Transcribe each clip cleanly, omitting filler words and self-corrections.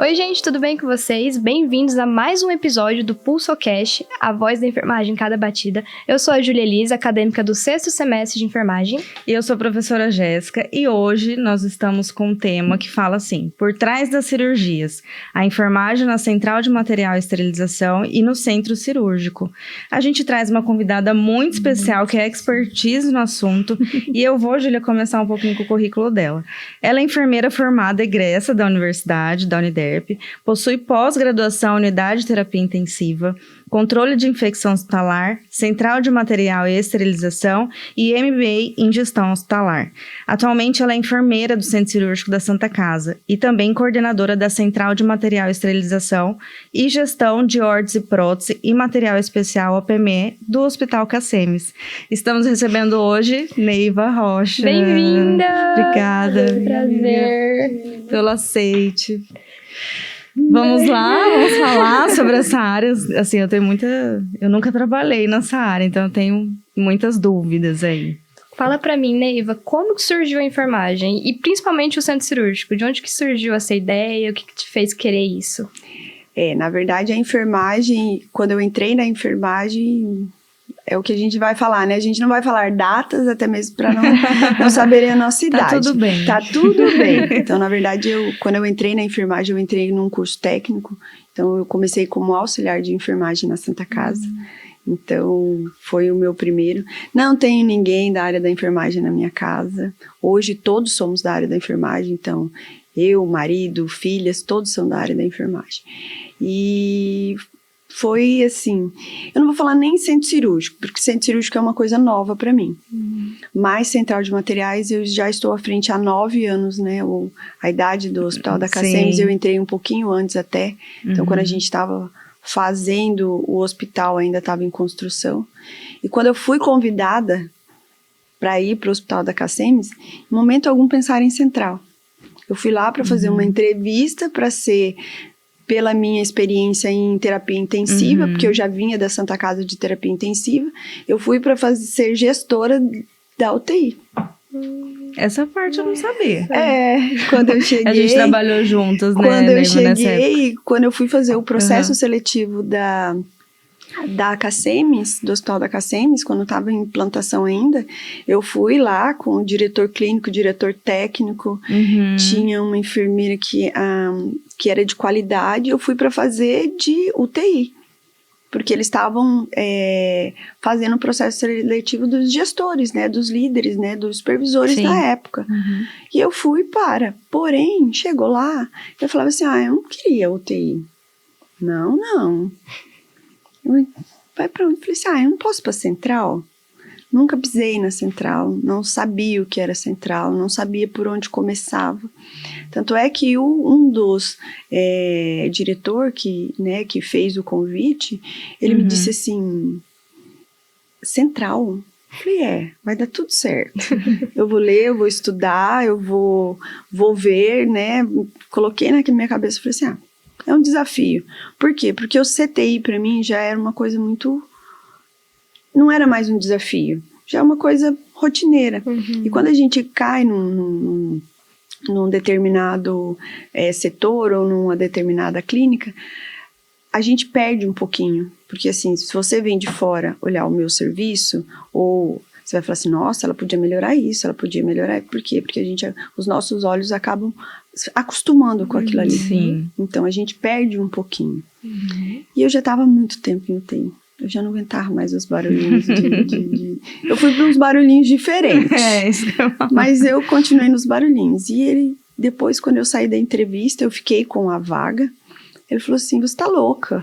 Oi, gente, tudo bem com vocês? Bem-vindos a mais um episódio do PulsoCast, a voz da enfermagem em cada batida. Eu sou a Júlia Elisa, acadêmica do 6º semestre de enfermagem. E eu sou a professora Jéssica, e hoje nós estamos com um tema que fala assim: por trás das cirurgias, a enfermagem na central de material e esterilização e no centro cirúrgico. A gente traz uma convidada muito especial, que é expertise no assunto, e eu vou, Júlia, começar um pouquinho com o currículo dela. Ela é enfermeira formada egressa da universidade, da Uniderp, possui pós-graduação em unidade de terapia intensiva, controle de infecção hospitalar, central de material e esterilização e MBA em gestão hospitalar. Atualmente ela é enfermeira do Centro Cirúrgico da Santa Casa e também coordenadora da central de material e esterilização e gestão de órtese e prótese e material especial OPME do Hospital Cacemes. Estamos recebendo hoje Neiva Rocha. Bem-vinda! Obrigada. Prazer. Pelo aceite. Vamos lá, vamos falar sobre essa área. Assim, eu nunca trabalhei nessa área, então eu tenho muitas dúvidas aí. Fala pra mim, Neiva, como que surgiu a enfermagem? E principalmente o centro cirúrgico? De onde que surgiu essa ideia? O que te fez querer isso? Na verdade, a enfermagem, quando eu entrei na enfermagem, é o que a gente vai falar, né? A gente não vai falar datas, até mesmo para não saberem a nossa idade. Tá tudo bem. Tá tudo bem. Então, na verdade, quando eu entrei na enfermagem, eu entrei num curso técnico. Então, eu comecei como auxiliar de enfermagem na Santa Casa. Então, foi o meu primeiro. Não tenho ninguém da área da enfermagem na minha casa. Hoje, todos somos da área da enfermagem. Então, eu, marido, filhas, todos são da área da enfermagem. E foi assim, eu não vou falar nem centro cirúrgico, porque centro cirúrgico é uma coisa nova para mim. Mas central de materiais, eu já estou à frente há 9 anos, né? A idade do Hospital da Cacemes, eu entrei um pouquinho antes até. Então, quando a gente estava fazendo o hospital, ainda estava em construção. E quando eu fui convidada para ir para o Hospital da Cacemes, em momento algum pensar em central. Eu fui lá para fazer uma entrevista para ser, pela minha experiência em terapia intensiva, porque eu já vinha da Santa Casa de terapia intensiva, eu fui para ser gestora da UTI. Essa parte eu não sabia. Quando eu cheguei... A gente trabalhou juntas, né? Quando eu cheguei, quando eu fui fazer o processo seletivo da Cacemes, do Hospital da Cacemes, quando eu estava em implantação ainda, eu fui lá com o diretor clínico, diretor técnico, tinha uma enfermeira que era de qualidade, eu fui para fazer de UTI, porque eles estavam fazendo o processo seletivo dos gestores, né, dos líderes, né, dos supervisores da época. E eu fui porém, chegou lá, eu falava assim, eu não queria UTI. Não. Vai pra onde? Eu falei assim, eu não posso pra central. Nunca pisei na central, não sabia o que era central, não sabia por onde começava. Tanto é que um dos diretor que fez o convite, ele me disse assim, central? Eu falei, vai dar tudo certo. Eu vou ler, eu vou estudar, eu vou ver, né? Coloquei na minha cabeça e falei assim, é um desafio. Por quê? Porque o CTI para mim já era uma coisa muito... Não era mais um desafio, já é uma coisa rotineira. E quando a gente cai num determinado setor ou numa determinada clínica, a gente perde um pouquinho. Porque assim, se você vem de fora olhar o meu serviço, ou você vai falar assim, nossa, ela podia melhorar isso, ela podia melhorar... Por quê? Porque os nossos olhos acabam acostumando com aquilo ali. Sim. Então, a gente perde um pouquinho. E eu já estava há muito tempo em UTI. Eu já não aguentava mais os barulhinhos Eu fui para uns barulhinhos diferentes. Isso que eu falo. Mas eu continuei nos barulhinhos. E depois, quando eu saí da entrevista, eu fiquei com a vaga. Ele falou assim, você tá louca.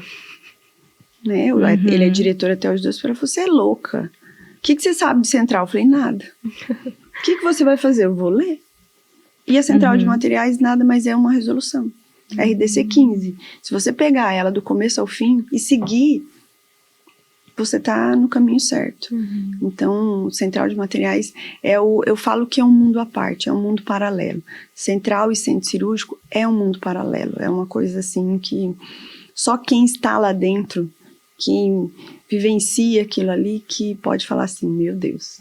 Né? Ele é diretor até os 2. Ele falou, você é louca. O que você sabe de central? Eu falei, nada. O que você vai fazer? Eu vou ler. E a central de materiais nada mais é uma resolução. RDC 15. Se você pegar ela do começo ao fim e seguir, você está no caminho certo. Então, central de materiais, eu falo que é um mundo à parte, é um mundo paralelo. Central e centro cirúrgico é um mundo paralelo. É uma coisa assim que só quem está lá dentro, que vivencia aquilo ali, que pode falar assim, meu Deus.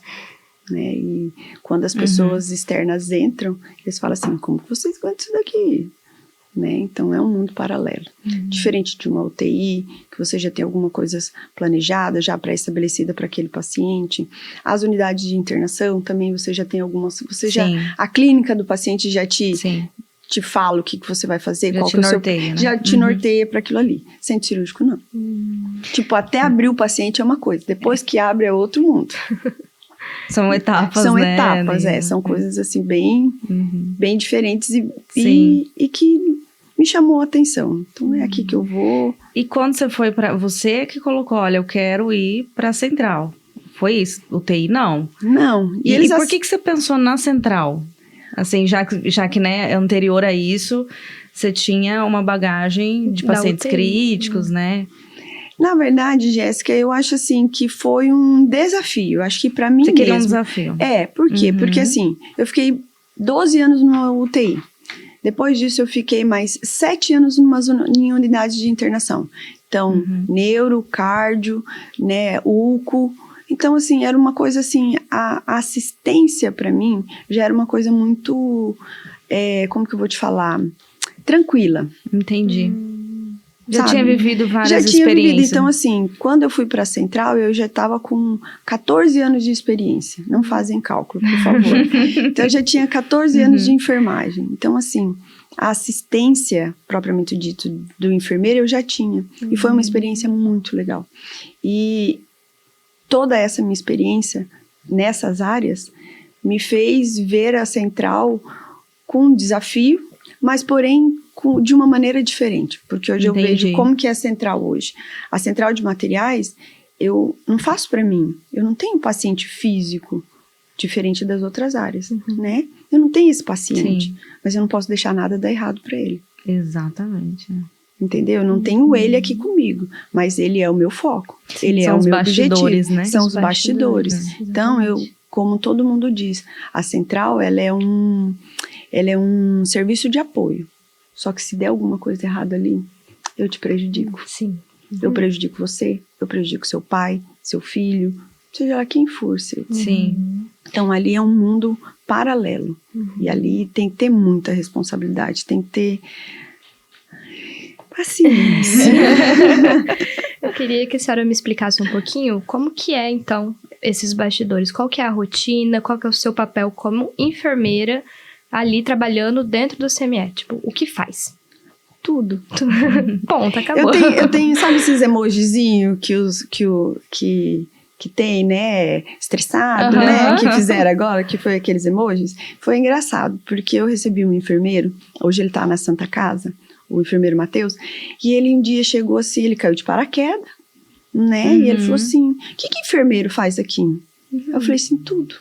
Né? E quando as pessoas externas entram, eles falam assim, como que vocês aguentam isso daqui? né? Então é um mundo paralelo. Diferente de uma UTI, que você já tem alguma coisa planejada, já pré-estabelecida para aquele paciente. As unidades de internação também você já tem algumas, a clínica do paciente já te fala o que você vai fazer, já qual te que é o seu, norteia, né? já te norteia para aquilo ali. Centro cirúrgico não. Tipo, até abrir o paciente é uma coisa, depois que abre é outro mundo. São etapas, São né? etapas, são coisas assim bem diferentes e que me chamou a atenção. Então é aqui que eu vou. E quando você foi para você que colocou, olha, eu quero ir para a central. Foi isso? UTI não? Não. E por que você pensou na central? Assim, já que né, anterior a isso, você tinha uma bagagem de pacientes críticos, né? Na verdade, Jéssica, eu acho assim que foi um desafio. Acho que pra mim Você queria um mesmo. desafio. Por quê? Porque assim, eu fiquei 12 anos numa UTI. Depois disso, eu fiquei mais 7 anos em unidade de internação. Então, neuro, cardio, né, UCO. Então, assim, era uma coisa assim, a assistência pra mim já era uma coisa muito, como que eu vou te falar? Tranquila. Entendi. Já Sabe? tinha vivido várias já tinha experiências. Vivido. Então, assim, quando eu fui para a central, eu já estava com 14 anos de experiência. Não fazem cálculo, por favor. Então, eu já tinha 14 anos de enfermagem. Então, assim, a assistência, propriamente dito, do enfermeiro, eu já tinha. E foi uma experiência muito legal. E toda essa minha experiência nessas áreas me fez ver a central com um desafio, mas, porém, de uma maneira diferente, porque hoje eu vejo como que é a central hoje. A central de materiais, eu não faço para mim, eu não tenho paciente físico diferente das outras áreas, né? Eu não tenho esse paciente, mas eu não posso deixar nada dar errado para ele. Exatamente. Entendeu? Eu não tenho ele aqui comigo, mas ele é o meu foco, ele são é o os meu bastidores, objetivo. né? São os bastidores. Então, como todo mundo diz, a central, ela é um serviço de apoio. Só que se der alguma coisa errada ali, eu te prejudico. Sim. Eu prejudico você, eu prejudico seu pai, seu filho, seja lá quem for. Sim. Então, ali é um mundo paralelo. E ali tem que ter muita responsabilidade, tem que ter paciência. Eu queria que a senhora me explicasse um pouquinho como que é, então, esses bastidores. Qual que é a rotina, qual que é o seu papel como enfermeira ali trabalhando dentro do CME, tipo, o que faz? Tudo. Ponto, acabou. Eu tenho, sabe esses emojizinhos que tem, né, estressado, né, que fizeram agora, que foi aqueles emojis? Foi engraçado, porque eu recebi um enfermeiro, hoje ele tá na Santa Casa, o enfermeiro Matheus, e ele um dia chegou assim, ele caiu de paraquedas, né, e ele falou assim, o que enfermeiro faz aqui? Eu falei assim, tudo.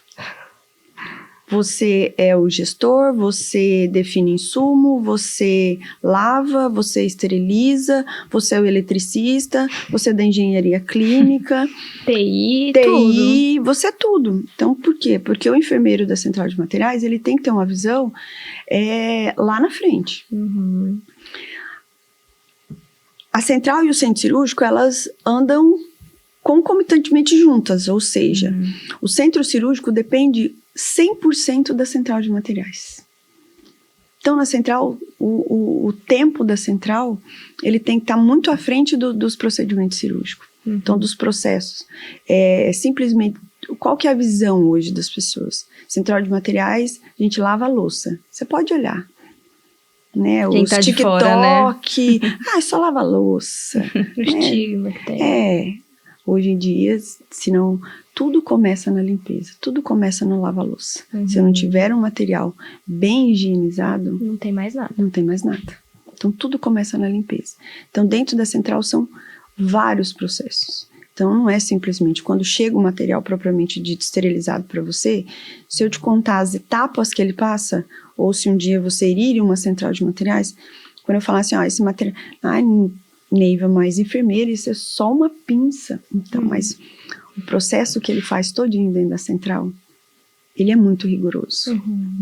Você é o gestor, você define insumo, você lava, você esteriliza, você é o eletricista, você é da engenharia clínica, TI, tudo. Você é tudo. Então, por quê? Porque o enfermeiro da central de materiais, ele tem que ter uma visão lá na frente. A central e o centro cirúrgico, elas andam concomitantemente juntas, ou seja, o centro cirúrgico depende 100% da central de materiais. Então, na central, o tempo da central, ele tem que estar muito à frente dos procedimentos cirúrgicos. Então, dos processos. Simplesmente, qual que é a visão hoje das pessoas? Central de materiais, a gente lava a louça. Você pode olhar. Né? Quem Os tá TikTok, de fora, né? Só lava a louça. O estigma que tem. Hoje em dia, senão tudo começa na limpeza, tudo começa no lava-louça. Se eu não tiver um material bem higienizado, não tem mais nada. Não tem mais nada. Então, tudo começa na limpeza. Então, dentro da central são vários processos. Então, não é simplesmente quando chega o material propriamente dito esterilizado para você, se eu te contar as etapas que ele passa, ou se um dia você ir em uma central de materiais, quando eu falar assim, esse material... Neiva, mas enfermeira, isso é só uma pinça. Então, mas o processo que ele faz todinho dentro da central, ele é muito rigoroso.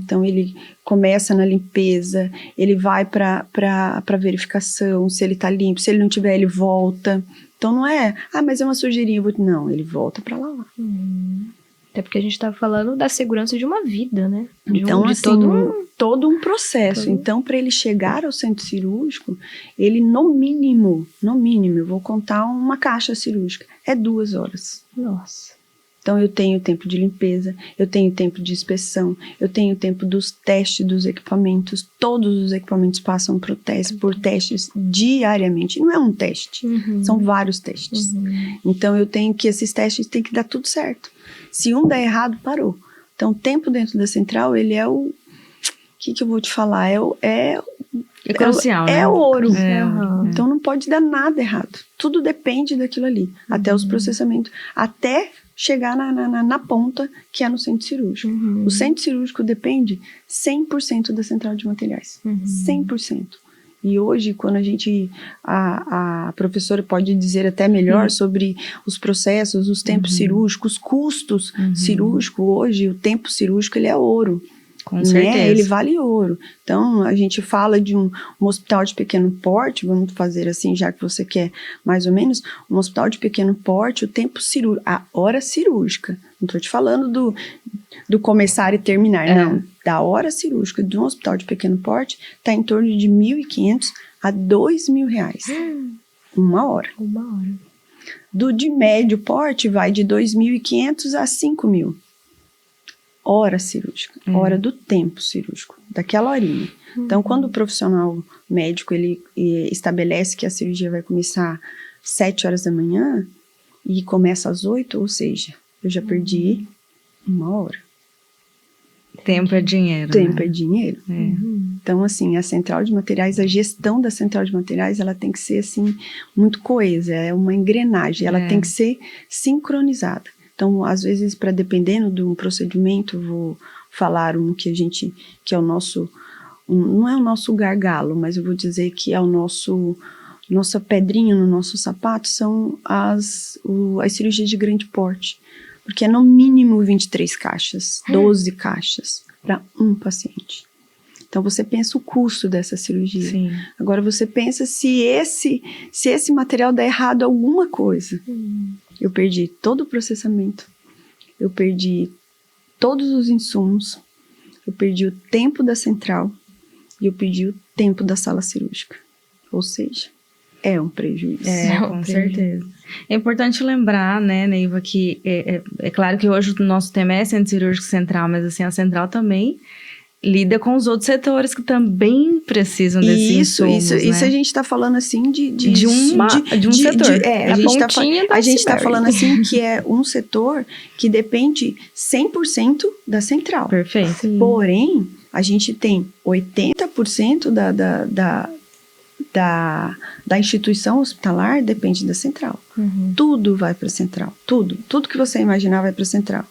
Então, ele começa na limpeza, ele vai para verificação, se ele tá limpo, se ele não tiver, ele volta. Então, não é, mas é uma sujeirinha. Não, ele volta para lavar. Até porque a gente tá falando da segurança de uma vida, né? Então, de assim, todo um processo. Então, para ele chegar ao centro cirúrgico, ele no mínimo, eu vou contar uma caixa cirúrgica, é 2 horas. Nossa. Então, eu tenho tempo de limpeza, eu tenho tempo de inspeção, eu tenho tempo dos testes dos equipamentos. Todos os equipamentos passam por testes diariamente. Não é um teste, são vários testes. Então, eu tenho que, esses testes têm que dar tudo certo. Se um der errado, parou. Então, o tempo dentro da central, ele é o... O que eu vou te falar? É crucial, né? É ouro. Uhum. Então, não pode dar nada errado. Tudo depende daquilo ali. Até os processamentos. Até chegar na ponta, que é no centro cirúrgico. O centro cirúrgico depende 100% da central de materiais. 100%. E hoje, quando a professora pode dizer até melhor sobre os processos, os tempos cirúrgicos, os custos cirúrgicos, hoje o tempo cirúrgico ele é ouro. Com certeza. Ele vale ouro. Então, a gente fala de um hospital de pequeno porte, vamos fazer assim, já que você quer mais ou menos, um hospital de pequeno porte, o tempo cirúrgico, a hora cirúrgica. Não estou te falando do começar e terminar, não. Da hora cirúrgica de um hospital de pequeno porte está em torno de R$1.500 a R$2.000. Uma hora. Do de médio porte vai de R$2.500 a R$5.000. Hora cirúrgica, hora do tempo cirúrgico, daquela horinha. Então, quando o profissional médico ele estabelece que a cirurgia vai começar às 7 horas da manhã e começa às 8, ou seja, eu já perdi 1 hora. Tempo é dinheiro. Tempo é dinheiro. Então, assim, a central de materiais, a gestão da central de materiais, ela tem que ser, assim, muito coesa, é uma engrenagem, ela tem que ser sincronizada. Então, às vezes, dependendo de um procedimento, vou falar que é o nosso, não é o nosso gargalo, mas eu vou dizer que é nossa pedrinha no nosso sapato, são as cirurgias de grande porte. Porque é no mínimo 23 caixas, 12 caixas para um paciente. Então, você pensa o custo dessa cirurgia. Sim. Agora, você pensa se esse material der errado alguma coisa. Eu perdi todo o processamento, eu perdi todos os insumos, eu perdi o tempo da central e eu perdi o tempo da sala cirúrgica. Ou seja, é um prejuízo. Com certeza. É importante lembrar, né, Neiva, que é claro que hoje o nosso tema é centro cirúrgico central, mas assim, a central também lida com os outros setores que também precisam desses insumos, né? Isso a gente está falando assim de um setor. A gente está falando assim que é um setor que depende 100% da central. Perfeito. Sim. Porém, a gente tem 80% da instituição hospitalar depende da central. Tudo vai para a central. Tudo que você imaginar vai para a central.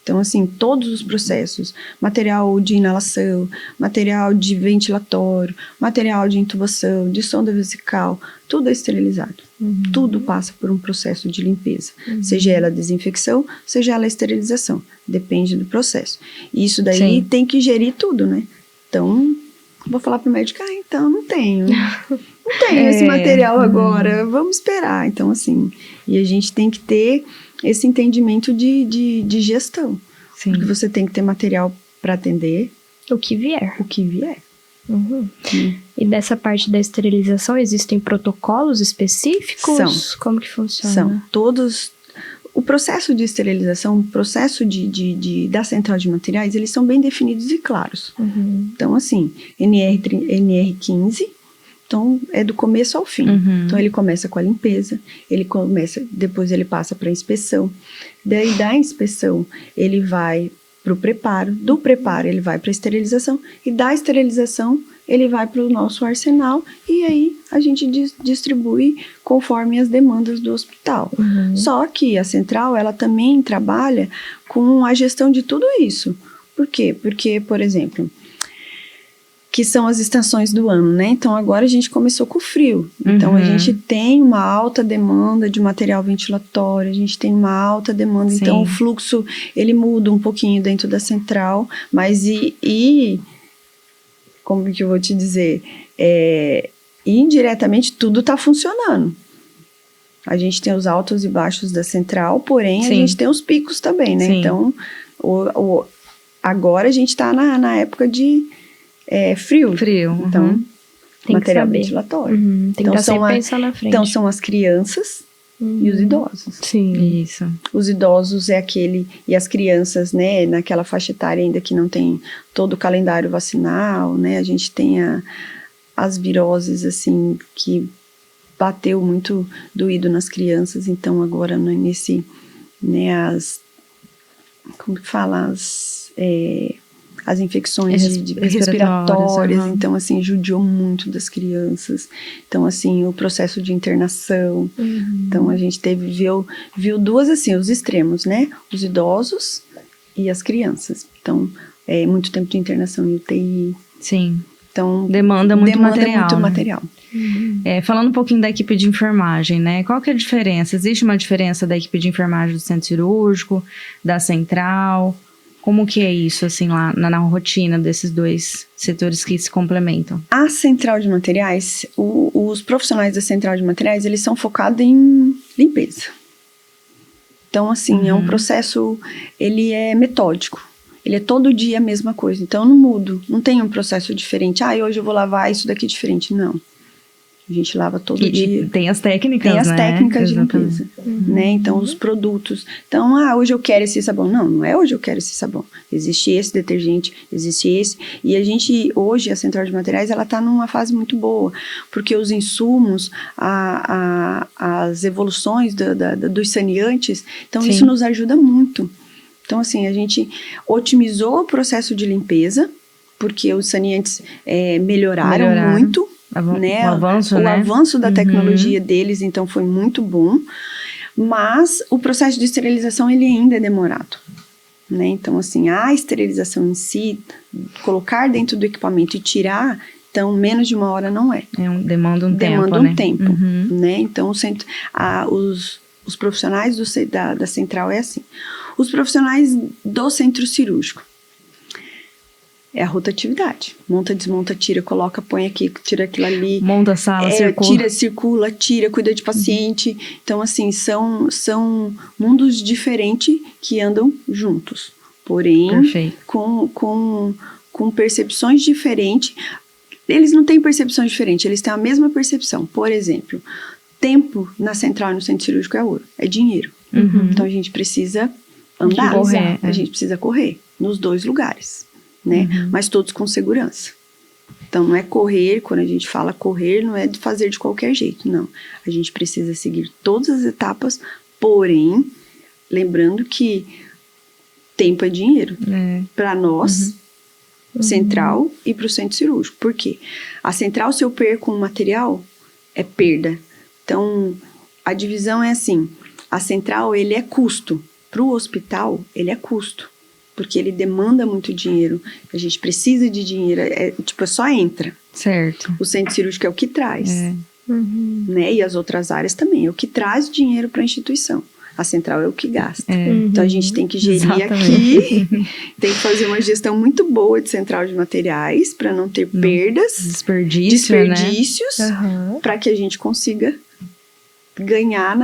Então, assim, todos os processos, material de inalação, material de ventilatório, material de intubação, de sonda vesical, tudo é esterilizado. Tudo passa por um processo de limpeza. Seja ela desinfecção, seja ela esterilização. Depende do processo. E isso daí tem que gerir tudo, né? Então, vou falar para o médico, então, não tenho esse material agora, vamos esperar. Então, assim, e a gente tem que ter esse entendimento de gestão. Sim. Porque você tem que ter material para atender o que vier. E dessa parte da esterilização, existem protocolos específicos? Como que funciona? São todos. O processo de esterilização, o processo da central de materiais, eles são bem definidos e claros. Então, assim, NR15, então é do começo ao fim. Então, ele começa com a limpeza, depois ele passa para a inspeção. Daí, da inspeção, ele vai para o preparo. Do preparo, ele vai para a esterilização. E da esterilização, ele vai para o nosso arsenal. E aí, a gente distribui conforme as demandas do hospital. Só que a central, ela também trabalha com a gestão de tudo isso. Por quê? Porque, por exemplo, que são as estações do ano, né? Então, agora a gente começou com o frio. Então, a gente tem uma alta demanda de material ventilatório, a gente tem uma alta demanda. Sim. Então, o fluxo, ele muda um pouquinho dentro da central, mas como que eu vou te dizer? Indiretamente, tudo está funcionando. A gente tem os altos e baixos da central, porém Sim. a gente tem os picos também, né? Sim. Então, agora a gente está na época de frio. Frio. Então, Tem que material saber. ventilatório. Tem que Então, estar são sempre a- pensando na frente. Então, são as crianças e os idosos. Sim. Isso. Os idosos é aquele, e as crianças, né, naquela faixa etária ainda que não tem todo o calendário vacinal, né, a gente tem as viroses, assim, que bateu muito doído nas crianças, então agora nesse, né, como que fala, as infecções de respiratórias, aham. então, assim, judiou muito das crianças, então, assim, o processo de internação, então a gente viu duas, assim, os extremos, né, os idosos e as crianças, então, muito tempo de internação em UTI, Sim. então... Demanda muito material. muito né? material. Falando um pouquinho da equipe de enfermagem, né? Qual que é a diferença? Existe uma diferença da equipe de enfermagem do centro cirúrgico, da central? Como que é isso, assim, lá na rotina desses dois setores que se complementam? A central de materiais, os profissionais da central de materiais, eles são focados em limpeza. Então, assim, é um processo, ele é metódico. Ele é todo dia a mesma coisa. Então, eu não mudo. Não tem um processo diferente. Hoje eu vou lavar isso daqui diferente. Não. A gente lava todo dia. E tem as técnicas, Tem as né? técnicas Exatamente. de limpeza, né? Então, os produtos. Então, hoje eu quero esse sabão. Não é hoje eu quero esse sabão. Existe esse detergente, existe esse. E a gente, hoje, a central de materiais, ela está numa fase muito boa, porque os insumos, as evoluções dos saneantes, então Sim. isso nos ajuda muito. Então, assim, a gente otimizou o processo de limpeza, porque os saneantes melhoraram muito, né? O avanço, o né? avanço da tecnologia deles, então foi muito bom, mas o processo de esterilização ele ainda é demorado, né? Então, assim, a esterilização em si, colocar dentro do equipamento e tirar, então menos de 1 hora não é. Demanda um tempo, Demanda né? um tempo, né? Então, os profissionais da central é assim. Os profissionais do centro cirúrgico é a rotatividade. Monta, desmonta, tira, coloca, põe aqui, tira aquilo ali. Monta a sala, circula. Tira, cuida de paciente. Então, assim, são mundos diferentes que andam juntos. Porém, com percepções diferentes. Eles não têm percepções diferentes, eles têm a mesma percepção. Por exemplo, tempo na central e no centro cirúrgico é ouro, é dinheiro. Então, a gente precisa andar, a gente precisa correr nos dois lugares, né? Mas todos com segurança. Então, não é correr, quando a gente fala correr, não é de fazer de qualquer jeito, não. A gente precisa seguir todas as etapas, porém, lembrando que tempo é dinheiro. Para nós, central e para o centro cirúrgico. Por quê? A central, se eu perco um material, é perda. Então, a divisão é assim, a central, ele é custo. Para o hospital, ele é custo, porque ele demanda muito dinheiro, a gente precisa de dinheiro, só entra. Certo. O centro cirúrgico é o que traz, né? E as outras áreas também, é o que traz dinheiro para a instituição. A central é o que gasta. Então, a gente tem que gerir aqui, tem que fazer uma gestão muito boa de central de materiais, para não ter perdas, desperdícios, né? para que a gente consiga ganhar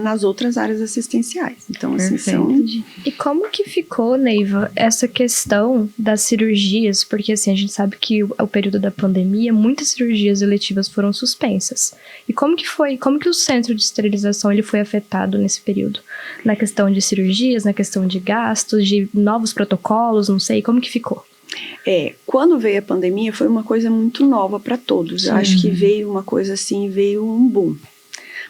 nas outras áreas assistenciais. Então, assim, E como que ficou, Neiva, essa questão das cirurgias? Porque, assim, a gente sabe que o período da pandemia, muitas cirurgias eletivas foram suspensas. E como que foi? Como que o centro de esterilização ele foi afetado nesse período? Na questão de cirurgias, na questão de gastos, de novos protocolos, não sei, como que ficou? Quando veio a pandemia, foi uma coisa muito nova para todos. Eu acho que veio uma coisa assim, veio um boom.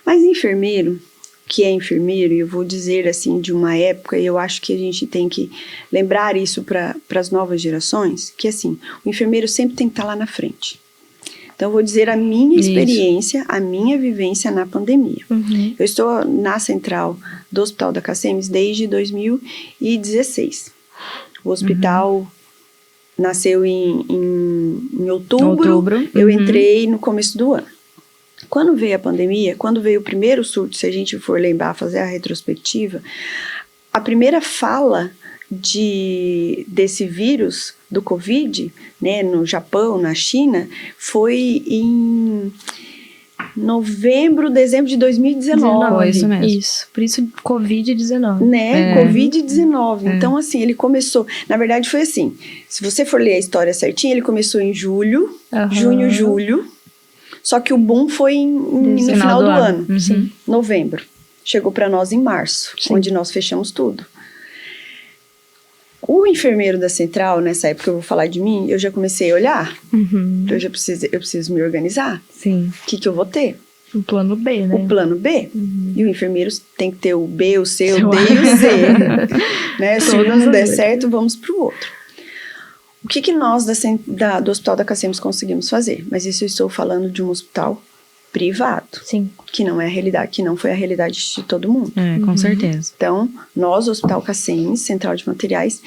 Mas enfermeiro, que é enfermeiro, e eu vou dizer assim de uma época, e eu acho que a gente tem que lembrar isso para as novas gerações, que assim, o enfermeiro sempre tem que estar lá na frente. Então, eu vou dizer a minha experiência, a minha vivência na pandemia. Eu estou na central do Hospital da Cacemes desde 2016. O hospital nasceu em outubro. Eu entrei no começo do ano. Quando veio a pandemia, quando veio o primeiro surto, se a gente for lembrar, fazer a retrospectiva, a primeira fala desse vírus, do Covid, né, no Japão, na China, foi novembro, dezembro de 2019. Isso mesmo. Isso, por isso Covid-19. Né? Covid-19. Então, assim, ele começou... Na verdade, foi assim. Se você for ler a história certinha, ele começou em julho, junho, julho. Só que o boom foi no final do ano. Sim. Novembro. Chegou para nós em março, onde nós fechamos tudo. O enfermeiro da central, nessa época eu vou falar de mim, eu já comecei a olhar. Eu preciso me organizar. Sim. O que eu vou ter? Um plano B, né? O plano B. E o enfermeiro tem que ter o B, o C, o D e o Z. Né? Se um não der certo, vamos para o outro. O que nós do Hospital da Cacemes conseguimos fazer? Mas isso eu estou falando de um hospital privado. Sim. Que não é a realidade, que não foi a realidade de todo mundo. Com certeza. Então, nós, Hospital Cacemes, Central de Materiais,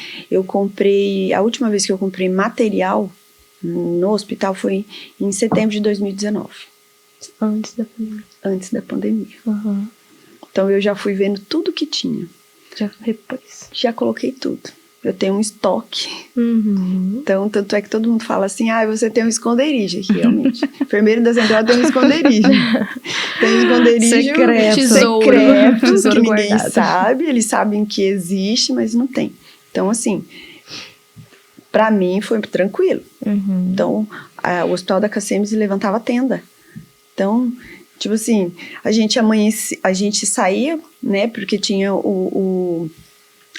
a última vez que eu comprei material no hospital foi em setembro de 2019. Antes da pandemia. Antes da pandemia. Então, eu já fui vendo tudo que tinha. Já repôs. Já coloquei tudo. Eu tenho um estoque. Então, tanto é que todo mundo fala assim, você tem um esconderijo aqui, realmente. Enfermeiro da central tem um esconderijo. Tem um esconderijo secreto, que ninguém sabe. Eles sabem que existe, mas não tem. Então, assim, pra mim foi tranquilo. Então, o Hospital da Cacemes levantava tenda. Então, tipo assim, a gente saía, né, porque tinha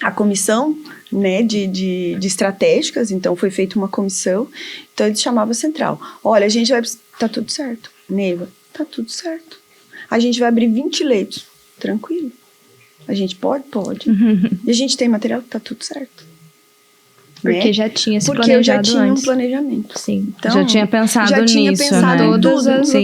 a comissão, né, de estratégicas, então foi feita uma comissão, então eles chamavam a central. Olha, a gente vai... Tá tudo certo. Neiva, tá tudo certo. A gente vai abrir 20 leitos. Tranquilo. A gente pode? Pode. E a gente tem material? Tá tudo certo. Porque né? já tinha se Porque planejado eu já tinha antes. Um planejamento. Sim. Então, já tinha pensado já tinha nisso, pensado né?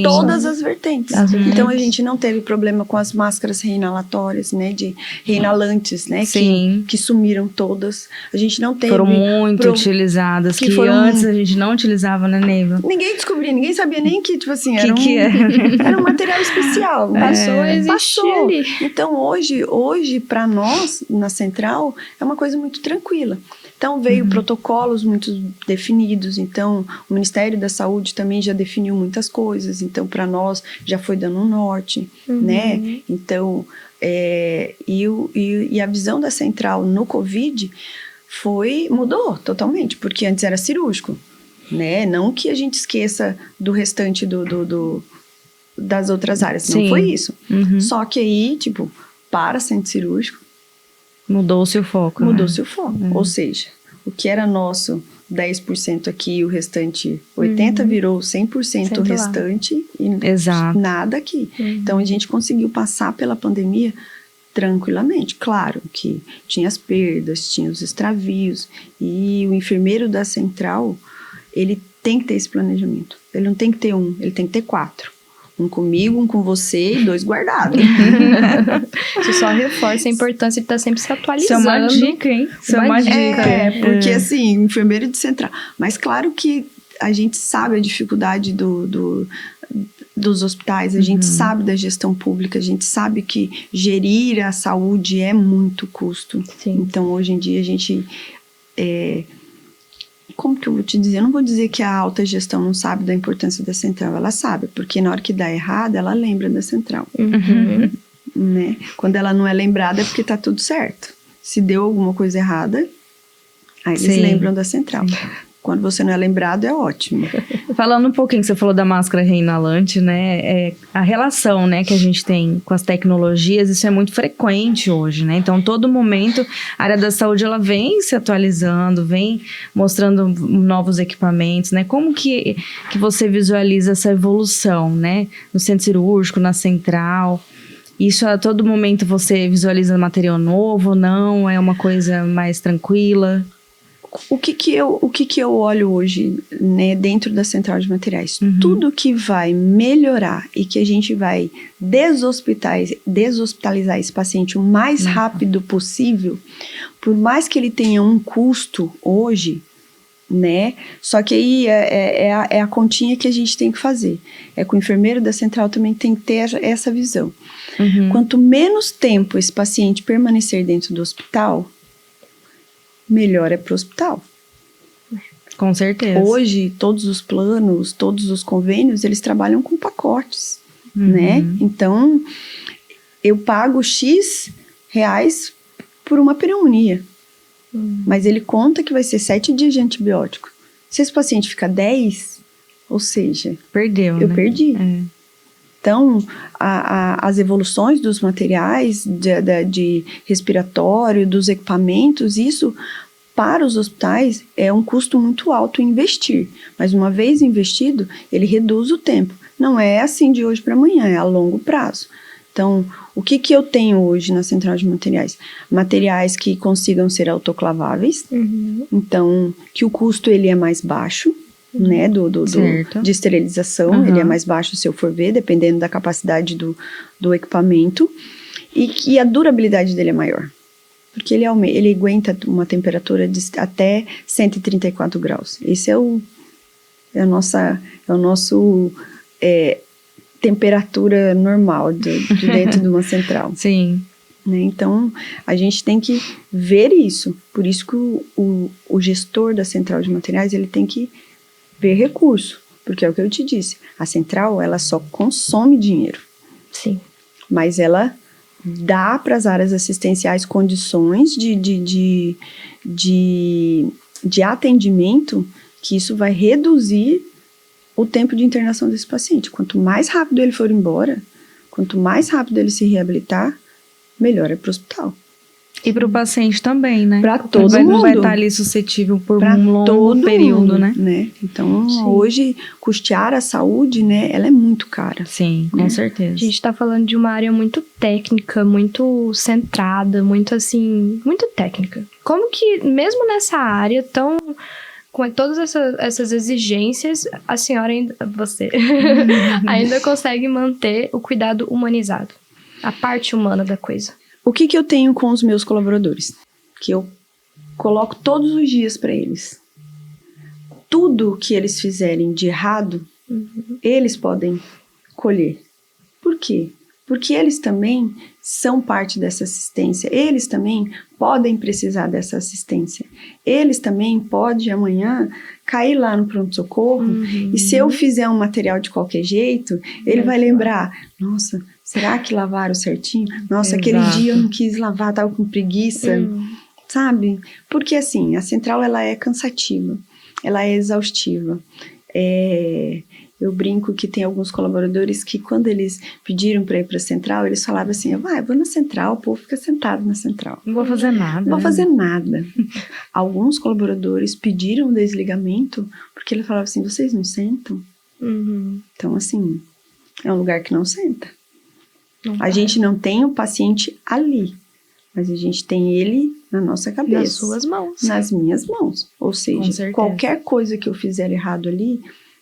todas as vertentes. Sim. Então, a gente não teve problema com as máscaras reinalatórias, né? De reinalantes, né? Sim. Que sumiram todas. A gente não teve... Foram muito utilizadas, que antes a gente não utilizava, né, Neiva? Ninguém descobria, ninguém sabia nem que, tipo assim, era era um material especial. Passou a existir ali. Então, hoje, para nós, na Central, é uma coisa muito tranquila. Então, veio protocolos muito definidos. Então, o Ministério da Saúde também já definiu muitas coisas. Então, para nós, já foi dando um norte, né? Então, e a visão da Central no Covid mudou totalmente, porque antes era cirúrgico, né? Não que a gente esqueça do restante das outras áreas. Não foi isso. Só que aí, tipo, para centro cirúrgico, mudou-se o foco. Mudou-se o foco. Ou seja, o que era nosso 10% aqui, o restante 80% virou 100% o restante e nada aqui. Então, a gente conseguiu passar pela pandemia tranquilamente. Claro que tinha as perdas, tinha os extravios. E o enfermeiro da Central, ele tem que ter esse planejamento. Ele não tem que ter um, ele tem que ter 4. Um comigo, um com você e 2 guardados. Isso só reforça a importância de estar sempre se atualizando. Isso é uma dica, hein? Isso é uma dica. Porque assim, enfermeiro de central. Mas claro que a gente sabe a dificuldade dos hospitais, a gente sabe da gestão pública, a gente sabe que gerir a saúde é muito custo. Sim. Então, hoje em dia, a gente... Como que eu vou te dizer? Eu não vou dizer que a alta gestão não sabe da importância da central. Ela sabe, porque na hora que dá errado, ela lembra da central. Né? Quando ela não é lembrada é porque tá tudo certo. Se deu alguma coisa errada, aí eles lembram da central. Quando você não é lembrado, é ótimo. Falando um pouquinho, você falou da máscara reinalante, né? A relação, né, que a gente tem com as tecnologias, isso é muito frequente hoje, né? Então, todo momento, a área da saúde, ela vem se atualizando, vem mostrando novos equipamentos, né? Como que você visualiza essa evolução, né? No centro cirúrgico, na central... Isso a todo momento você visualiza material novo ou não? É uma coisa mais tranquila? O que eu olho hoje, né, dentro da Central de Materiais? Tudo que vai melhorar e que a gente vai deshospitalizar esse paciente o mais rápido possível, por mais que ele tenha um custo hoje, né? Só que aí é a continha que a gente tem que fazer. É que o enfermeiro da Central também tem que ter essa visão. Quanto menos tempo esse paciente permanecer dentro do hospital, melhor é para o hospital. Com certeza. Hoje, todos os planos, todos os convênios, eles trabalham com pacotes. né? Então, eu pago X reais por uma pneumonia. Mas ele conta que vai ser 7 dias de antibiótico. Se esse paciente ficar 10, ou seja, Perdeu, eu né? perdi. Então, as evoluções dos materiais de respiratório, dos equipamentos, isso para os hospitais é um custo muito alto investir. Mas uma vez investido, ele reduz o tempo. Não é assim de hoje para amanhã, é a longo prazo. Então, o que eu tenho hoje na central de materiais? Materiais que consigam ser autoclaváveis. Então, que o custo ele é mais baixo, né, de esterilização, ele é mais baixo se eu for ver, dependendo da capacidade do equipamento, e que a durabilidade dele é maior, porque ele aguenta uma temperatura de até 134 graus. Esse é o nosso temperatura normal de dentro de uma central. Sim. Né? Então, a gente tem que ver isso, por isso que o gestor da central de materiais, ele tem que ver recurso, porque é o que eu te disse, a central, ela só consome dinheiro. Sim. Mas ela dá para as áreas assistenciais condições de atendimento, que isso vai reduzir o tempo de internação desse paciente. Quanto mais rápido ele for embora, quanto mais rápido ele se reabilitar, melhor é para o hospital. E para o paciente também, né? Para todo mundo. Não vai estar ali suscetível por pra um longo período, né? Então, hoje, custear a saúde, né, ela é muito cara. Sim, com certeza. A gente está falando de uma área muito técnica, muito centrada, muito assim, muito técnica. Como que, mesmo nessa área tão... com todas essas exigências, a senhora você ainda consegue manter o cuidado humanizado, a parte humana da coisa? O que eu tenho com os meus colaboradores? Que eu coloco todos os dias para eles. Tudo que eles fizerem de errado, eles podem colher. Por quê? Porque eles também são parte dessa assistência. Eles também podem precisar dessa assistência. Eles também podem amanhã cair lá no pronto-socorro e se eu fizer um material de qualquer jeito, ele vai lembrar, nossa, será que lavaram certinho? Nossa, aquele dia eu não quis lavar, estava com preguiça, sabe? Porque assim, a central ela é cansativa, ela é exaustiva. Eu brinco que tem alguns colaboradores que quando eles pediram para ir para a central, eles falavam assim, eu vou na central, o povo fica sentado na central. Não vou fazer nada. Não vou fazer nada. Alguns colaboradores pediram o desligamento porque ele falava assim, vocês não sentam? Então assim, é um lugar que não senta. A gente não tem o paciente ali, mas a gente tem ele na nossa cabeça. Nas suas mãos. Nas minhas mãos. Ou seja, qualquer coisa que eu fizer errado ali,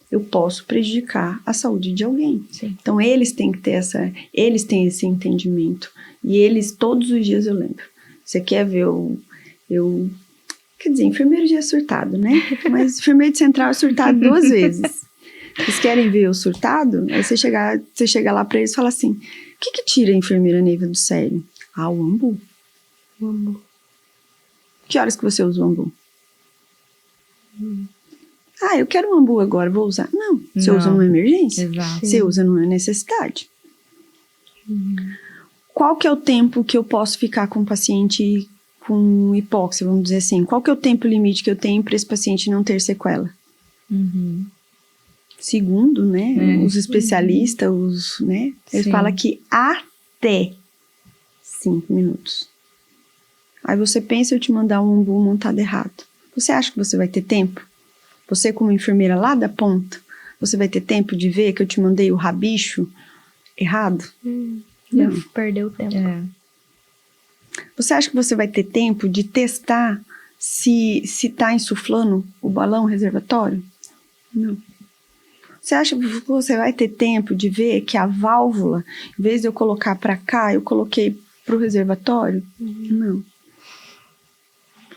eu posso prejudicar a saúde de alguém. Sim. Então, eles têm que ter esse entendimento. E eles, todos os dias eu lembro. Você quer ver quer dizer, enfermeiro já é surtado, né? Mas enfermeiro de central é surtado 2 vezes. Vocês querem ver o surtado? Aí você chega lá pra eles e fala assim, o que tira a enfermeira Neiva do sério? O ambu. O ambu. Que horas que você usa o ambu? Eu quero um ambu agora, vou usar. Não, você usa numa emergência. Exato. Você usa numa necessidade. Qual que é o tempo que eu posso ficar com o paciente com hipóxia, vamos dizer assim? Qual que é o tempo limite que eu tenho para esse paciente não ter sequela? Segundo, né, os especialistas, eles falam que até 5 minutos. Aí você pensa eu te mandar um ambu montado errado. Você acha que você vai ter tempo? Você como enfermeira lá da ponta, você vai ter tempo de ver que eu te mandei o rabicho errado? Não. Perdeu o tempo. Você acha que você vai ter tempo de testar se tá insuflando o balão reservatório? Não. Você acha que você vai ter tempo de ver que a válvula, em vez de eu colocar para cá, eu coloquei para o reservatório? Não.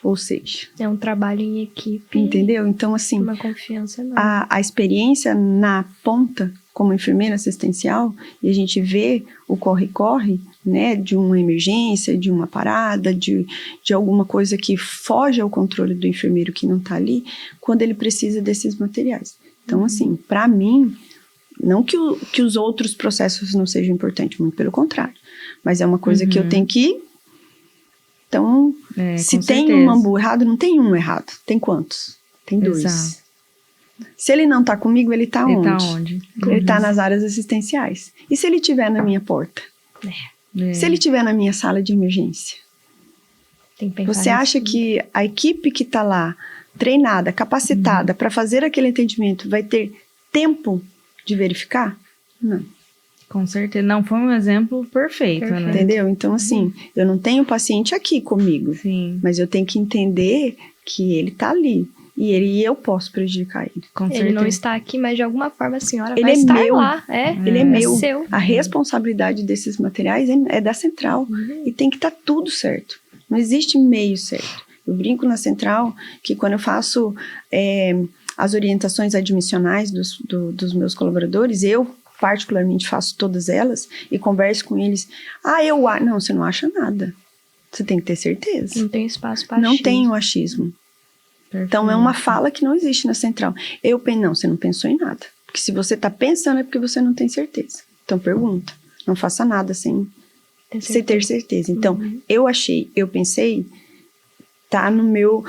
Ou seja... É um trabalho em equipe. Entendeu? Então, assim... Uma confiança enorme. A experiência na ponta, como enfermeira assistencial, e a gente vê o corre-corre, né, de uma emergência, de uma parada, de alguma coisa que foge ao controle do enfermeiro que não está ali, quando ele precisa desses materiais. Então, assim, para mim, Não que os outros processos não sejam importantes, muito pelo contrário. Mas é uma coisa que eu tenho que... Então, se tem um ambu errado, não tem um errado. Tem quantos? Tem 2. Exato. Se ele não tá comigo, ele tá onde? Ele tá onde? Ele tá nas áreas assistenciais. E se ele estiver na minha porta? Se ele estiver na minha sala de emergência? Tem que pensar Você acha que a equipe que tá lá, treinada, capacitada para fazer aquele atendimento, vai ter tempo de verificar? Não. Com certeza. Não, foi um exemplo perfeito, né? Entendeu? Então, assim, eu não tenho o paciente aqui comigo. Sim. Mas eu tenho que entender que ele tá ali. E eu posso prejudicar ele. Com Ele certeza. não está aqui, mas de alguma forma a senhora Ele vai é estar meu. lá. Ele é meu. Seu. A responsabilidade desses materiais é da central. E tem que estar tudo certo. Não existe meio certo. Eu brinco na central que quando eu faço as orientações admissionais dos meus colaboradores, eu particularmente faço todas elas e converso com eles. Não, você não acha nada. Você tem que ter certeza. Não tem espaço para Não tem o achismo. Perfeito. Então, é uma fala que não existe na central. Não, você não pensou em nada. Porque se você está pensando é porque você não tem certeza. Então, pergunta. Não faça nada sem ter certeza. Então, eu achei, eu pensei, tá no meu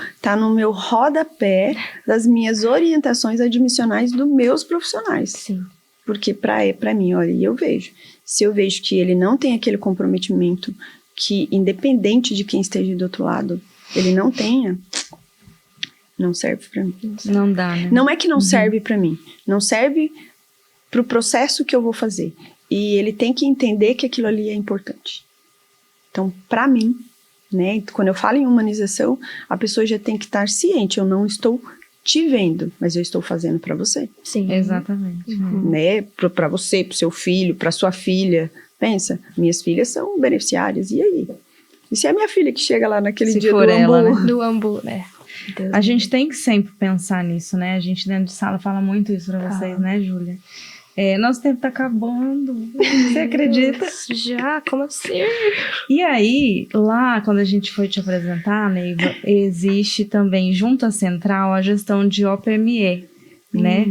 rodapé das minhas orientações admissionais dos meus profissionais. Sim. Porque para mim, olha, eu vejo. Se eu vejo que ele não tem aquele comprometimento que, independente de quem esteja do outro lado, ele não tenha, não serve para mim. Não dá, né? Não é que não serve para mim. Não serve para o processo que eu vou fazer. E ele tem que entender que aquilo ali é importante. Então, para mim, né, quando eu falo em humanização, a pessoa já tem que estar ciente. Eu não estou te vendo, mas eu estou fazendo para você. Sim. Exatamente. Né? Para você, para o seu filho, para sua filha. Pensa, minhas filhas são beneficiárias. E aí? E se é a minha filha que chega lá naquele Se dia for do ela, ambu? né? Do ambu, né? Deus A gente tem que sempre pensar nisso, né? A gente dentro de sala fala muito isso pra vocês, né, Júlia? Nosso tempo tá acabando. Você acredita? Já? Como assim? E aí, lá, quando a gente foi te apresentar, Neiva, existe também, junto à central, a gestão de OPME, né?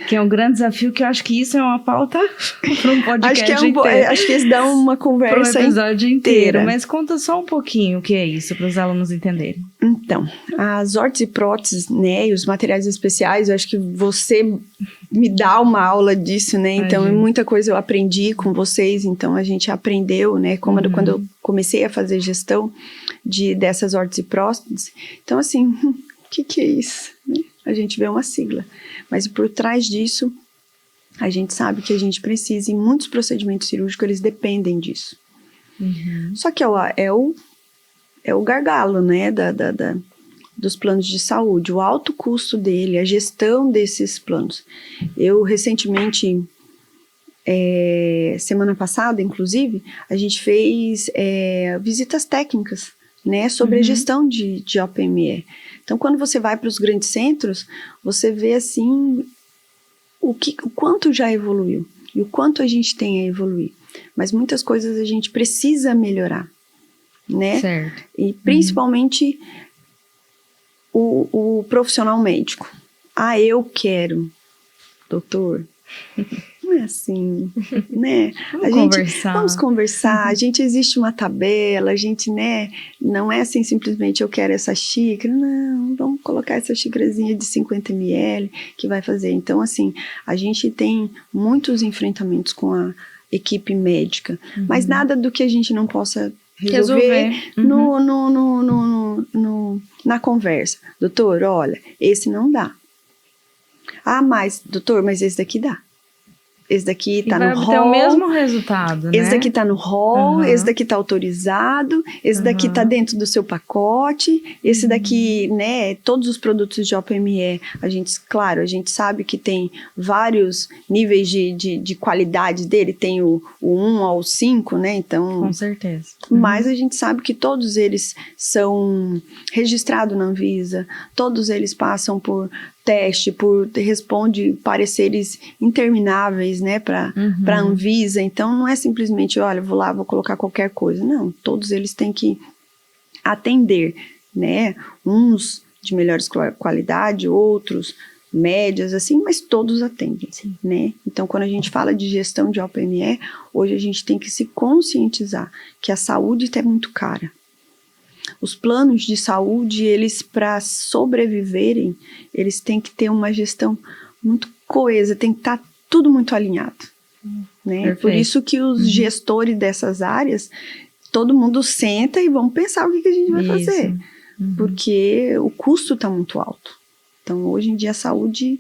Que é um grande desafio, que eu acho que isso é uma pauta para um podcast Acho que eles dão uma conversa para um episódio inteiro. inteira. Mas conta só um pouquinho o que é isso, para os alunos entenderem. Então, as órteses e próteses, né, e os materiais especiais, eu acho que você me dá uma aula disso, né, então muita coisa eu aprendi com vocês, então a gente aprendeu, né, quando eu comecei a fazer gestão dessas órteses e próteses, então assim, o que é isso? A gente vê uma sigla, mas por trás disso, a gente sabe que a gente precisa, e muitos procedimentos cirúrgicos, eles dependem disso. Só que é o gargalo, né, dos planos de saúde, o alto custo dele, a gestão desses planos. Eu, recentemente, semana passada, inclusive, a gente fez visitas técnicas, né, sobre a gestão de OPME. Então, quando você vai para os grandes centros, você vê, assim, o quanto já evoluiu e o quanto a gente tem a evoluir. Mas muitas coisas a gente precisa melhorar, né? Certo. E principalmente o profissional médico. Eu quero, doutor. Não é assim, né? Vamos conversar. A gente, existe uma tabela, a gente, né? Não é assim simplesmente eu quero essa xícara. Não, vamos colocar essa xícarazinha de 50 ml que vai fazer. Então, assim, a gente tem muitos enfrentamentos com a equipe médica, mas nada do que a gente não possa resolver na conversa. Doutor, olha, esse não dá. Doutor, mas esse daqui dá. Esse daqui tá no rol. Vai ter o mesmo resultado, né? Esse daqui tá no rol, esse daqui tá autorizado, esse daqui tá dentro do seu pacote, esse daqui, né, todos os produtos de OPME, a gente sabe que tem vários níveis de qualidade dele, tem o 1 ao 5, né, então... Com certeza. Mas a gente sabe que todos eles são registrados na Anvisa, todos eles passam por teste, responde pareceres intermináveis, né, para a Anvisa. Então, não é simplesmente, olha, vou lá, vou colocar qualquer coisa. Não, todos eles têm que atender, né, uns de melhores qualidade, outros médias, assim, mas todos atendem, Sim. né? Então, quando a gente fala de gestão de OPME, hoje a gente tem que se conscientizar que a saúde está muito cara. Os planos de saúde, eles, para sobreviverem, eles têm que ter uma gestão muito coesa, tem que estar tudo muito alinhado, né? Perfeito. Por isso que os gestores dessas áreas, todo mundo senta e vamos pensar o que a gente vai fazer, porque o custo está muito alto. Então, hoje em dia, a saúde,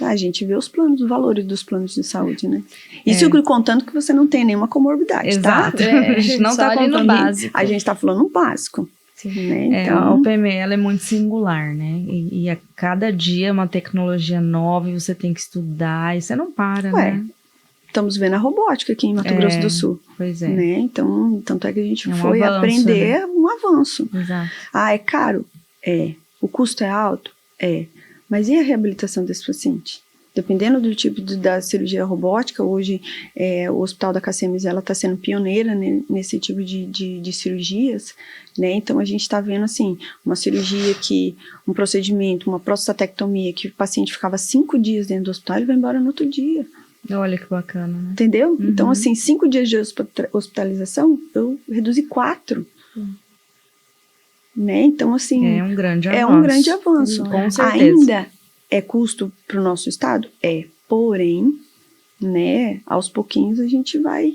a gente vê os valores dos planos de saúde, né? Isso eu contando que você não tem nenhuma comorbidade, Exato. tá? A gente não só está ali no contando básico. A gente está falando o básico. Sim. Né? A OPME, ela é muito singular, né? E a cada dia é uma tecnologia nova e você tem que estudar e você não para, né? Estamos vendo a robótica aqui em Mato Grosso do Sul. Pois é. Né? Então, tanto é que a gente É um foi avanço, aprender um avanço. Exato. Ah, é caro? É. O custo é alto? É. Mas e a reabilitação desse paciente? Dependendo do tipo da cirurgia robótica, hoje o Hospital da Cacemes está sendo pioneira nesse tipo de cirurgias, né? Então a gente está vendo assim, uma cirurgia um procedimento, uma prostatectomia, que o paciente ficava 5 dias dentro do hospital e vai embora no outro dia. Olha que bacana, né? Entendeu? Então, assim, 5 dias de hospitalização, eu reduzi 4. Né? Então, assim... É um grande avanço. É um grande avanço. Com certeza. Ainda é custo para o nosso estado? É. Porém, né, aos pouquinhos a gente vai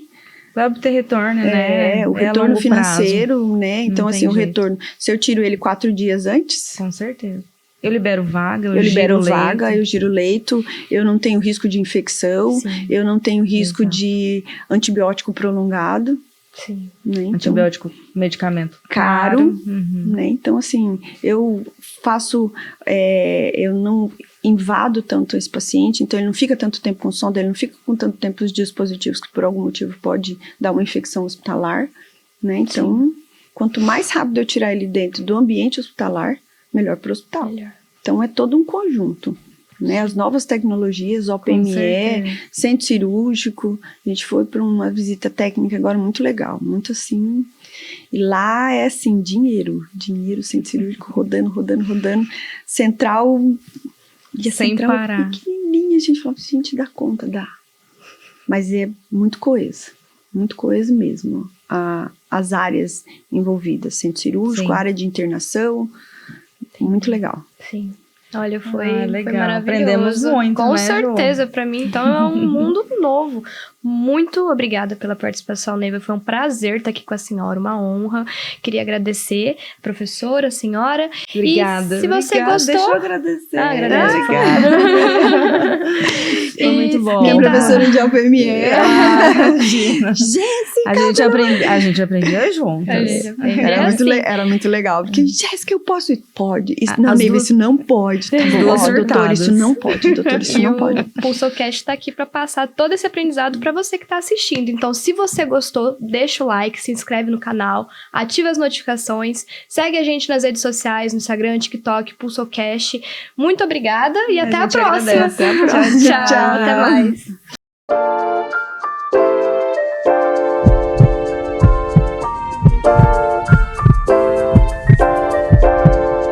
obter retorno, né? O retorno longo financeiro, prazo. né? Então, assim, o retorno... Se eu tiro ele 4 dias antes... Com certeza. Eu libero vaga, eu libero vaga, eu giro leito, eu não tenho risco de infecção, Sim. eu não tenho risco de antibiótico prolongado. Sim. Né? Então, antibiótico, medicamento caro. Né? Então, assim, eu faço, eu não invado tanto esse paciente, então ele não fica tanto tempo com sonda, ele não fica com tanto tempo os dispositivos que por algum motivo pode dar uma infecção hospitalar, né? Então, quanto mais rápido eu tirar ele dentro do ambiente hospitalar, melhor para o hospital. Melhor. Então, é todo um conjunto. Né, as novas tecnologias, OPME, centro cirúrgico, a gente foi para uma visita técnica agora muito legal, muito assim, e lá é assim, dinheiro, centro cirúrgico rodando, central, e a sem central parar, pequenininha, a gente falou, gente, dá conta, dá, mas é muito coesa mesmo, as áreas envolvidas, centro cirúrgico, área de internação, muito legal. Sim. Olha, foi legal. Maravilhoso. Aprendemos muito, com né, certeza, para mim, então é um mundo novo. Muito obrigada pela participação, Neiva. Foi um prazer estar aqui com a senhora, uma honra. Queria agradecer, professora, senhora. Obrigada. E se você gostou... Deixa eu agradecer. Agradece. Obrigada. Foi muito bom. Minha professora de OPME. Imagina. Jéssica! A gente aprendia juntas. Era muito legal. Porque, Jéssica, eu posso? Pode. Não, Neiva, isso não pode. Tá bom, doutor, isso não pode. Doutor, isso não pode. O PulsoCast está aqui para passar todo esse aprendizado para você que está assistindo. Então, se você gostou, deixa o like, se inscreve no canal, ativa as notificações, segue a gente nas redes sociais, no Instagram, TikTok, PulsoCast. Muito obrigada e até a próxima. Agradece. Até a próxima. Tchau, até mais.